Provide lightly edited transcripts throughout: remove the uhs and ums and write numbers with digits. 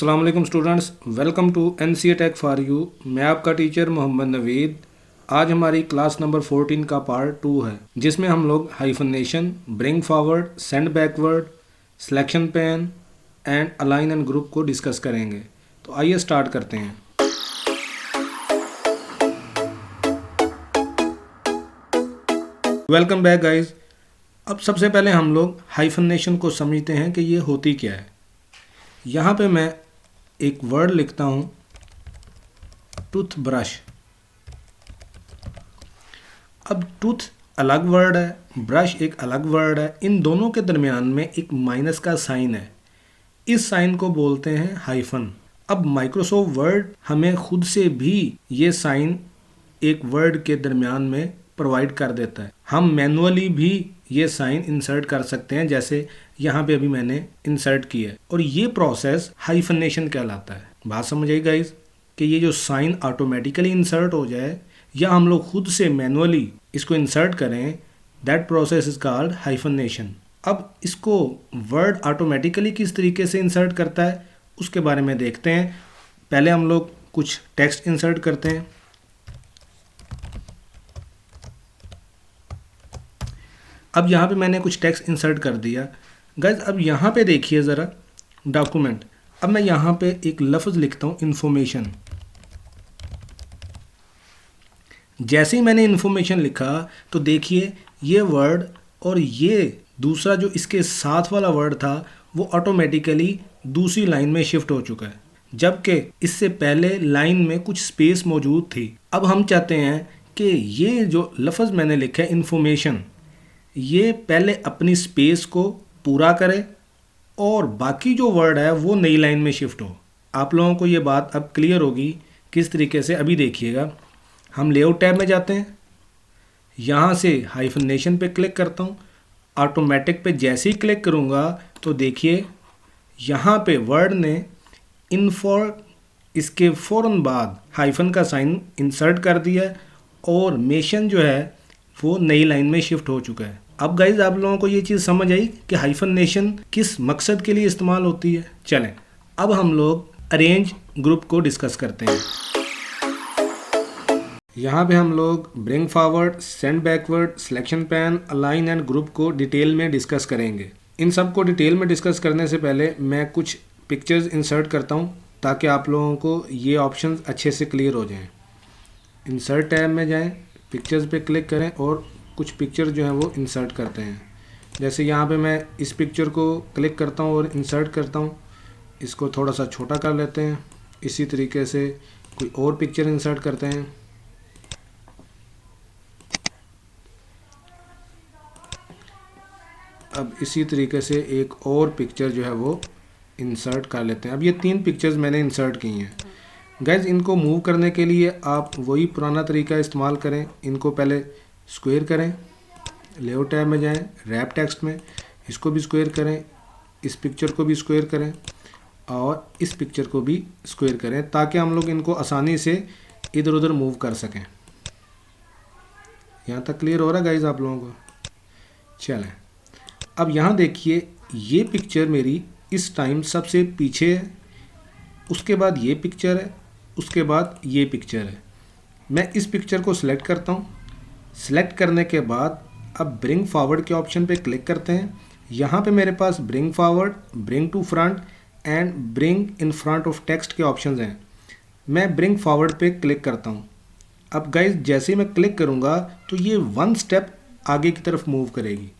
अस्सलाम वालेकुम students, welcome to NCA tech for you. मैं आपका टीचर मोहम्मद नवीद। आज हमारी क्लास नंबर 14 का पार्ट 2 है, जिसमें हम लोग hyphenation, bring forward, send backward, selection pane and align and group को डिस्कस करेंगे। तो आइए स्टार्ट करते हैं। Welcome back guys. अब सबसे पहले हम लोग हाइफनेशन को समझते हैं कि ये होती क्या है। यहाँ पे मैं एक वर्ड लिखता हूँ, टूथ ब्रश। अब टूथ अलग वर्ड है, ब्रश एक अलग वर्ड है। इन दोनों के दरमियान में एक माइनस का साइन है। इस साइन को बोलते हैं हाइफन। अब माइक्रोसॉफ्ट वर्ड हमें खुद से भी ये साइन एक वर्ड के दरमियान में प्रोवाइड कर देता है। हम मैनुअली भी ये साइन इंसर्ट कर सकते हैं, जैसे यहाँ पे अभी मैंने इंसर्ट किया है, और ये प्रोसेस हाइफनेशन कहलाता है। बात समझ आई गाइस कि ये जो साइन ऑटोमेटिकली इंसर्ट हो जाए या हम लोग खुद से मैनुअली इसको इंसर्ट करें, that process is called hyphenation. अब इसको वर्ड ऑटोमेटिकली किस तरीके से इंसर्ट करता है उसके बारे में देखते हैं। पहले हम लोग कुछ टेक्स्ट इंसर्ट करते हैं। अब यहाँ पे मैंने कुछ टेक्स्ट इंसर्ट कर दिया गाइस। अब यहाँ पे देखिए ज़रा डॉक्यूमेंट। अब मैं यहाँ पे एक लफ्ज़ लिखता हूँ, इन्फॉर्मेशन। जैसे ही मैंने इन्फॉर्मेशन लिखा तो देखिए ये वर्ड और ये दूसरा जो इसके साथ वाला वर्ड था वो ऑटोमेटिकली दूसरी लाइन में शिफ्ट हो चुका है, जबकि इससे पहले लाइन में कुछ स्पेस मौजूद थी। अब हम चाहते हैं कि ये जो लफ्ज़ मैंने लिखा है इन्फॉर्मेशन, ये पहले अपनी स्पेस को पूरा करे और बाकी जो वर्ड है वो नई लाइन में शिफ्ट हो। आप लोगों को ये बात अब क्लियर होगी किस तरीके से। अभी देखिएगा, हम लेआउट टैब में जाते हैं, यहाँ से हाइफनेशन पे क्लिक करता हूँ। ऑटोमेटिक पे जैसे ही क्लिक करूँगा तो देखिए यहाँ पे वर्ड ने इसके फ़ौरन बाद हाइफन का साइन इंसर्ट कर दिया है और मेशन जो है वो नई लाइन में शिफ्ट हो चुका है। अब गाइज आप लोगों को ये चीज़ समझ आई कि हाइफनेशन किस मकसद के लिए इस्तेमाल होती है। चलें अब हम लोग अरेंज ग्रुप को डिस्कस करते हैं। यहाँ पे हम लोग bring forward, send backward, selection pan, align and group को डिटेल में डिस्कस करेंगे। इन सब को डिटेल में डिस्कस करने से पहले मैं कुछ पिक्चर्स इंसर्ट करता हूँ ताकि आप लोगों को ये ऑप्शंस अच्छे से क्लियर हो जाएं। इंसर्ट टैब में जाएं, पिक्चर्स पे क्लिक करें और कुछ पिक्चर जो हैं वो इंसर्ट करते हैं। जैसे यहाँ पे मैं इस पिक्चर को क्लिक करता हूँ और इंसर्ट करता हूँ। इसको थोड़ा सा छोटा कर लेते हैं। इसी तरीके से कोई और पिक्चर इंसर्ट करते हैं। अब इसी तरीके से एक और पिक्चर जो है वो इंसर्ट कर लेते हैं। अब ये 3 पिक्चर्स मैंने इंसर्ट की हैं गाइज। इनको मूव करने के लिए आप वही पुराना तरीका इस्तेमाल करें। इनको पहले स्क्वायर करें, लेआउट टैब में जाएं, रैप टेक्स्ट में इसको भी स्क्वायर करें, इस पिक्चर को भी स्क्वायर करें और इस पिक्चर को भी स्क्वायर करें, ताकि हम लोग इनको आसानी से इधर उधर मूव कर सकें। यहाँ तक क्लियर हो रहा है गाइज आप लोगों को? चलें अब यहाँ देखिए, ये पिक्चर मेरी इस टाइम सबसे पीछे है, उसके बाद ये पिक्चर है, उसके बाद ये पिक्चर है। मैं इस पिक्चर को सिलेक्ट करता हूँ। सिलेक्ट करने के बाद अब ब्रिंग फॉरवर्ड के ऑप्शन पे क्लिक करते हैं। यहाँ पे मेरे पास bring forward, bring to front and bring in front of text के ऑप्शंस हैं। मैं ब्रिंग फॉरवर्ड पे क्लिक करता हूँ। अब गाइज जैसे ही मैं क्लिक करूँगा तो ये 1 स्टेप आगे की तरफ मूव करेगी।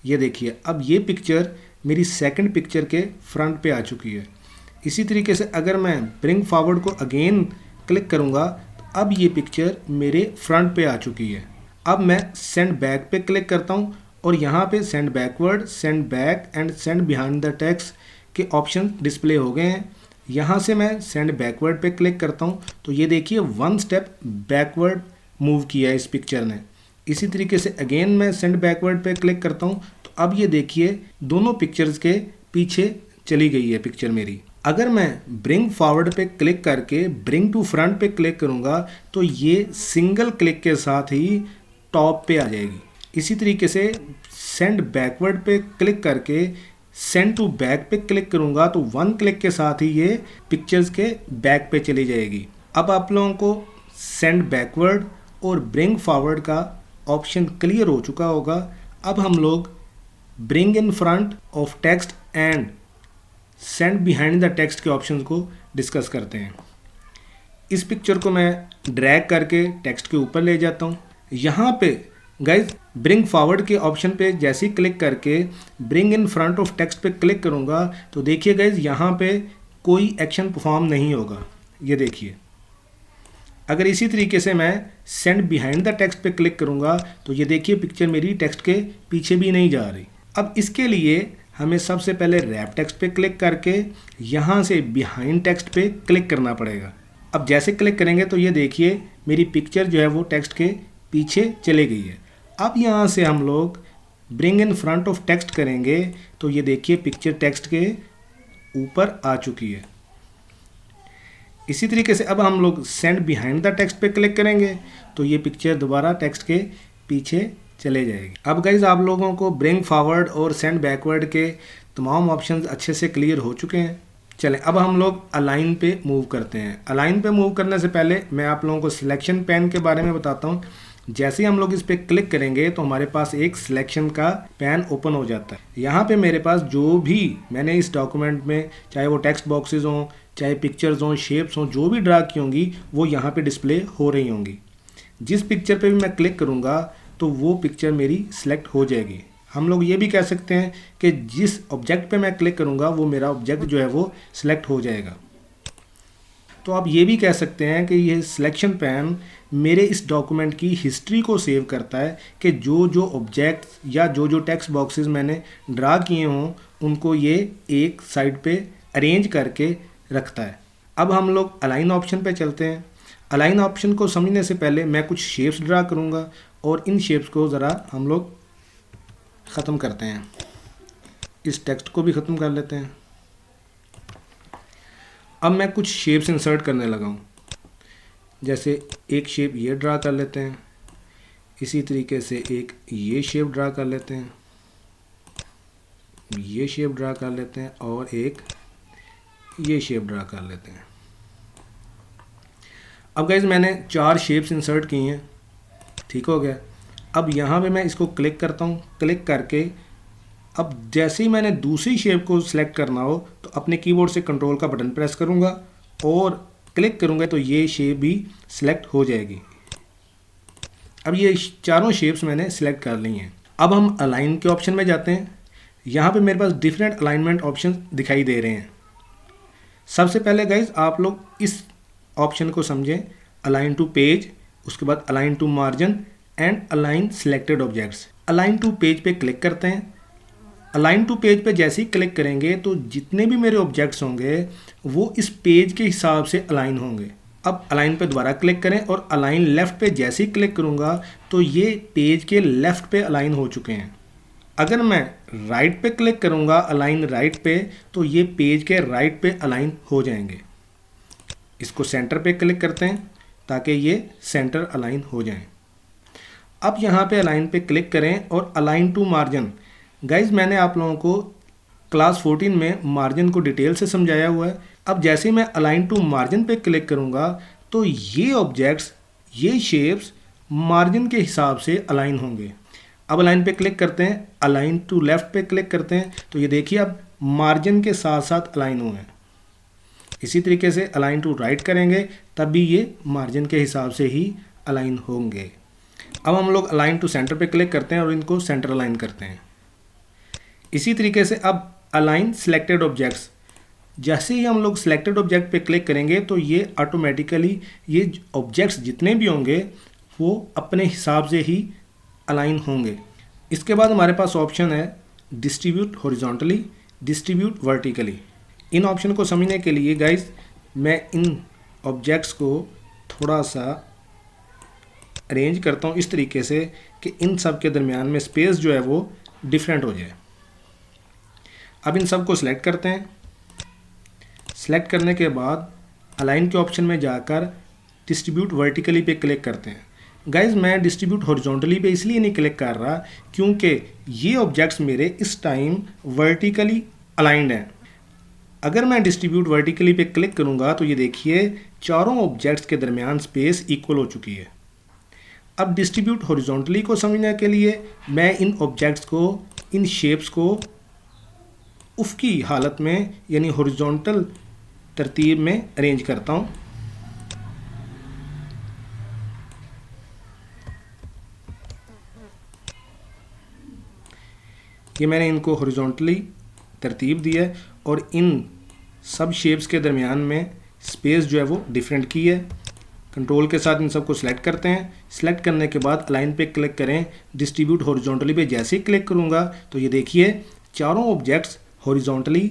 ये देखिए, अब ये पिक्चर मेरी सेकंड पिक्चर के फ्रंट पे आ चुकी है। इसी तरीके से अगर मैं ब्रिंग फॉरवर्ड को अगेन क्लिक करूँगा तो अब ये पिक्चर मेरे फ्रंट पे आ चुकी है। अब मैं सेंड बैक पे क्लिक करता हूँ और यहाँ पे send backward, send back and send behind the text के ऑप्शन डिस्प्ले हो गए हैं। यहाँ से मैं सेंड बैकवर्ड पे क्लिक करता हूँ तो ये देखिए 1 स्टेप बैकवर्ड मूव किया है इस पिक्चर ने। इसी तरीके से अगेन मैं सेंड बैकवर्ड पे क्लिक करता हूँ तो अब ये देखिए दोनों पिक्चर्स के पीछे चली गई है पिक्चर मेरी। अगर मैं ब्रिंग फॉरवर्ड पे क्लिक करके ब्रिंग टू फ्रंट पे क्लिक करूँगा तो ये सिंगल क्लिक के साथ ही टॉप पे आ जाएगी। इसी तरीके से सेंड बैकवर्ड पे क्लिक करके सेंड टू बैक पे क्लिक करूंगा तो वन क्लिक के साथ ही ये पिक्चर्स के बैक पे चली जाएगी। अब आप लोगों को सेंड बैकवर्ड और ब्रिंग फॉरवर्ड का ऑप्शन क्लियर हो चुका होगा। अब हम लोग bring in front of text and send behind the text के ऑप्शंस को डिस्कस करते हैं। इस पिक्चर को मैं ड्रैग करके टेक्स्ट के ऊपर ले जाता हूँ। यहाँ पे गाइज ब्रिंग फॉरवर्ड के ऑप्शन पे जैसे ही क्लिक करके bring in front of text पे क्लिक करूँगा तो देखिए गाइज यहाँ पे कोई एक्शन परफॉर्म नहीं होगा। ये देखिए, अगर इसी तरीके से मैं सेंड बिहाइंड द टेक्स्ट पे क्लिक करूँगा तो ये देखिए पिक्चर मेरी टेक्स्ट के पीछे भी नहीं जा रही। अब इसके लिए हमें सबसे पहले रैप टेक्स्ट पे क्लिक करके यहाँ से बिहाइंड टेक्स्ट पे क्लिक करना पड़ेगा। अब जैसे क्लिक करेंगे तो ये देखिए मेरी पिक्चर जो है वो टेक्स्ट के पीछे चले गई है। अब यहाँ से हम लोग bring in front of text करेंगे तो ये देखिए पिक्चर टेक्स्ट के ऊपर आ चुकी है। इसी तरीके से अब हम लोग सेंड बिहाइंड द टेक्स्ट पे क्लिक करेंगे तो ये पिक्चर दोबारा टेक्स्ट के पीछे चले जाएगी। अब गाइज आप लोगों को ब्रिंग फॉरवर्ड और सेंड बैकवर्ड के तमाम ऑप्शंस अच्छे से क्लियर हो चुके हैं। चलें अब हम लोग अलाइन पे मूव करते हैं। अलाइन पे मूव करने से पहले मैं आप लोगों को सिलेक्शन पैन के बारे में बताता हूँ। जैसे ही हम लोग इस पर क्लिक करेंगे तो हमारे पास एक सिलेक्शन का पैन ओपन हो जाता है। यहाँ पे मेरे पास जो भी मैंने इस डॉक्यूमेंट में, चाहे वो टेक्स्ट बॉक्सेस हों, चाहे पिक्चर्स हों, शेप्स हों, जो भी ड्रा की होंगी वो यहाँ पे डिस्प्ले हो रही होंगी। जिस पिक्चर पे भी मैं क्लिक करूँगा तो वो पिक्चर मेरी सिलेक्ट हो जाएगी। हम लोग ये भी कह सकते हैं कि जिस ऑब्जेक्ट पे मैं क्लिक करूँगा वो मेरा ऑब्जेक्ट जो है वो सिलेक्ट हो जाएगा। तो आप ये भी कह सकते हैं कि ये सिलेक्शन पैन मेरे इस डॉक्यूमेंट की हिस्ट्री को सेव करता है कि जो जो ऑब्जेक्ट्स या जो जो टेक्स्ट बॉक्सेस मैंने ड्रा किए हों उनको ये एक साइड पे अरेंज करके रखता है। अब हम लोग अलाइन ऑप्शन पे चलते हैं। अलाइन ऑप्शन को समझने से पहले मैं कुछ शेप्स ड्रा करूँगा और इन शेप्स को ज़रा हम लोग ख़त्म करते हैं। इस टेक्स्ट को भी ख़त्म कर लेते हैं। अब मैं कुछ शेप्स इंसर्ट करने लगा हूँ। जैसे एक शेप ये ड्रा कर लेते हैं, इसी तरीके से एक ये शेप ड्रा कर लेते हैं, ये शेप ड्रा कर लेते हैं और एक ये शेप ड्रा कर लेते हैं। अब गाइज मैंने 4 शेप्स इंसर्ट की हैं, ठीक हो गया। अब यहाँ पे मैं इसको क्लिक करता हूँ। क्लिक करके अब जैसे ही मैंने दूसरी शेप को सिलेक्ट करना हो तो अपने कीबोर्ड से कंट्रोल का बटन प्रेस करूँगा और क्लिक करूँगा तो ये शेप भी सिलेक्ट हो जाएगी। अब ये चारों शेप्स मैंने सिलेक्ट कर ली हैं। अब हम अलाइन के ऑप्शन में जाते हैं। यहाँ पे मेरे पास डिफरेंट अलाइनमेंट ऑप्शन दिखाई दे रहे हैं। सबसे पहले गाइज आप लोग इस ऑप्शन को समझें, अलाइन टू पेज, उसके बाद align to margin and align selected objects. Align to page पे क्लिक करते हैं। अलाइन टू पेज पे जैसे ही क्लिक करेंगे तो जितने भी मेरे ऑब्जेक्ट्स होंगे वो इस पेज के हिसाब से अलाइन होंगे। अब अलाइन पे दोबारा क्लिक करें और अलाइन लेफ़्ट पे जैसे ही क्लिक करूँगा तो ये पेज के लेफ़्ट पे अलाइन हो चुके हैं। अगर मैं राइट पे क्लिक करूँगा, अलाइन राइट पे, तो ये पेज के राइट पे अलाइन हो जाएंगे। इसको सेंटर पे क्लिक करते हैं ताकि ये सेंटर अलाइन हो जाएं। अब यहाँ पे अलाइन पे क्लिक करें और अलाइन टू मार्जिन। गाइज मैंने आप लोगों को क्लास 14 में मार्जिन को डिटेल से समझाया हुआ है। अब जैसे ही मैं अलाइन टू मार्जिन पे क्लिक करूँगा तो ये ऑब्जेक्ट्स, ये शेप्स मार्जिन के हिसाब से अलाइन होंगे। अब अलाइन पे क्लिक करते हैं, अलाइन टू लेफ़्ट पे क्लिक करते हैं तो ये देखिए अब मार्जिन के साथ साथ अलाइन हुए हैं। इसी तरीके से अलाइन टू राइट करेंगे तब भी ये मार्जिन के हिसाब से ही अलाइन होंगे। अब हम लोग अलाइन टू सेंटर पे क्लिक करते हैं और इनको सेंटर अलाइन करते हैं। इसी तरीके से अब अलाइन सिलेक्टेड ऑब्जेक्ट्स, जैसे ही हम लोग सिलेक्टेड ऑब्जेक्ट पे क्लिक करेंगे तो ये ऑटोमेटिकली ये ऑब्जेक्ट्स जितने भी होंगे वो अपने हिसाब से ही अलाइन होंगे। इसके बाद हमारे पास ऑप्शन है डिस्ट्रीब्यूट हॉरिजॉन्टली, डिस्ट्रीब्यूट वर्टिकली। इन ऑप्शन को समझने के लिए गाइज मैं इन ऑब्जेक्ट्स को थोड़ा सा अरेंज करता हूँ इस तरीके से कि इन सब के दरमियान में स्पेस जो है वो डिफरेंट हो जाए। अब इन सब को सिलेक्ट करते हैं। सिलेक्ट करने के बाद अलाइन के ऑप्शन में जाकर डिस्ट्रीब्यूट वर्टिकली पे क्लिक करते हैं। गाइज मैं डिस्ट्रीब्यूट हॉरिजॉन्टली पे इसलिए नहीं क्लिक कर रहा क्योंकि ये ऑब्जेक्ट्स मेरे इस टाइम वर्टिकली अलाइंड हैं। अगर मैं डिस्ट्रीब्यूट वर्टिकली पे क्लिक करूँगा तो ये देखिए चारों ऑब्जेक्ट्स के दरमियान स्पेस इक्वल हो चुकी है। अब डिस्ट्रीब्यूट हॉरिजॉन्टली को समझने के लिए मैं इन ऑब्जेक्ट्स को, इन शेप्स को उफ़की हालत में यानी हॉरिजॉन्टल तरतीब में अरेंज करता हूँ। ये मैंने इनको हॉरिजॉन्टली तरतीब दी है और इन सब शेप्स के दरमियान में स्पेस जो है वो डिफरेंट की है। कंट्रोल के साथ इन सबको सिलेक्ट करते हैं। सिलेक्ट करने के बाद अलाइन पे क्लिक करें। डिस्ट्रीब्यूट हॉरिजॉन्टली पे जैसे ही क्लिक करूँगा तो ये देखिए चारों ऑब्जेक्ट्स हॉरिजॉन्टली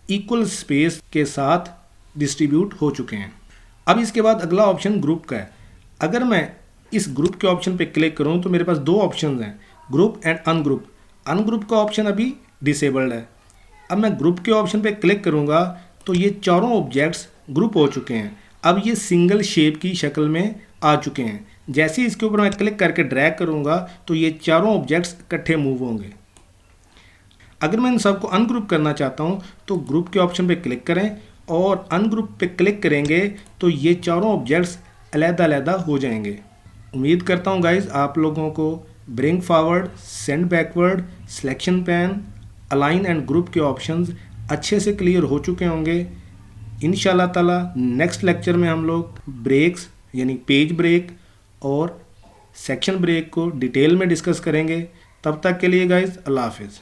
इक्वल स्पेस के साथ डिस्ट्रीब्यूट हो चुके हैं। अब इसके बाद अगला ऑप्शन ग्रुप का है। अगर मैं इस ग्रुप के ऑप्शन पे क्लिक करूँ तो मेरे पास दो ऑप्शन हैं, ग्रुप एंड अनग्रुप। अनग्रुप का ऑप्शन अभी डिसेबल्ड है। अब मैं ग्रुप के ऑप्शन पे क्लिक करूँगा तो ये चारों ऑब्जेक्ट्स ग्रुप हो चुके हैं। अब ये सिंगल शेप की शक्ल में आ चुके हैं। जैसे ही इसके ऊपर मैं क्लिक करके ड्रैग करूँगा तो ये चारों ऑब्जेक्ट्स इकट्ठे मूव होंगे। अगर मैं इन सबको अनग्रुप करना चाहता हूँ तो ग्रुप के ऑप्शन पे क्लिक करें और अनग्रुप पे क्लिक करेंगे तो ये चारों ऑब्जेक्ट्स अलग-अलग हो जाएंगे। उम्मीद करता हूँ गाइज आप लोगों को bring forward, send backward, selection pan, align and group के ऑप्शंस अच्छे से क्लियर हो चुके होंगे। इंशाल्लाह ताला नेक्स्ट लेक्चर में हम लोग ब्रेक्स यानी पेज ब्रेक और सेक्शन ब्रेक को डिटेल में डिस्कस करेंगे। तब तक के लिए गाइज अल्लाह हाफिज़।